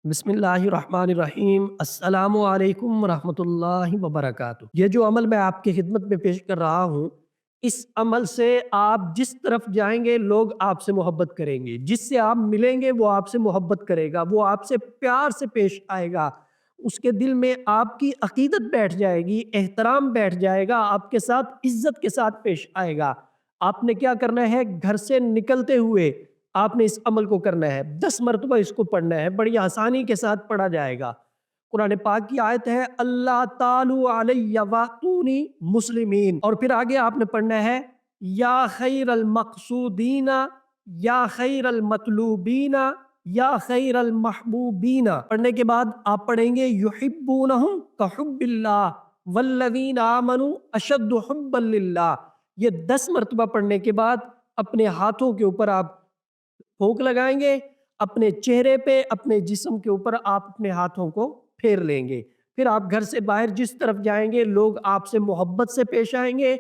بسم اللہ الرحمن الرحیم۔ السلام علیکم ورحمۃ اللہ وبرکاتہ۔ یہ جو عمل میں آپ کی خدمت میں پیش کر رہا ہوں، اس عمل سے آپ جس طرف جائیں گے لوگ آپ سے محبت کریں گے، جس سے آپ ملیں گے وہ آپ سے محبت کرے گا، وہ آپ سے پیار سے پیش آئے گا، اس کے دل میں آپ کی عقیدت بیٹھ جائے گی، احترام بیٹھ جائے گا، آپ کے ساتھ عزت کے ساتھ پیش آئے گا۔ آپ نے کیا کرنا ہے؟ گھر سے نکلتے ہوئے آپ نے اس عمل کو کرنا ہے، 10 مرتبہ اس کو پڑھنا ہے، بڑی آسانی کے ساتھ پڑھا جائے گا۔ قرآن پاک کی آیت ہے اللہ تعالی علی واتونی مسلمین، اور پھر آگے آپ نے پڑھنا ہے یا خیر المقصودین، یا خیر المطلوبین، یا خیر المحبوبین۔ پڑھنے کے بعد آپ پڑھیں گے یحبونہم کحب اللہ والذین آمنوا اشد حبا للہ۔ یہ 10 مرتبہ پڑھنے کے بعد اپنے ہاتھوں کے اوپر آپ پھونک لگائیں گے، اپنے چہرے پہ، اپنے جسم کے اوپر آپ اپنے ہاتھوں کو پھیر لیں گے۔ پھر آپ گھر سے باہر جس طرف جائیں گے لوگ آپ سے محبت سے پیش آئیں گے،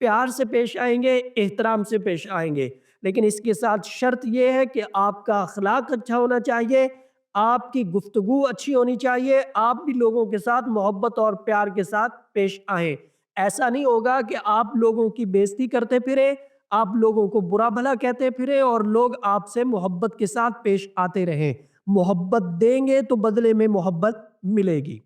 پیار سے پیش آئیں گے، احترام سے پیش آئیں گے۔ لیکن اس کے ساتھ شرط یہ ہے کہ آپ کا اخلاق اچھا ہونا چاہیے، آپ کی گفتگو اچھی ہونی چاہیے، آپ بھی لوگوں کے ساتھ محبت اور پیار کے ساتھ پیش آئیں۔ ایسا نہیں ہوگا کہ آپ لوگوں کی بے عزتی کرتے پھریں، آپ لوگوں کو برا بھلا کہتے پھریں اور لوگ آپ سے محبت کے ساتھ پیش آتے رہیں۔ محبت دیں گے تو بدلے میں محبت ملے گی۔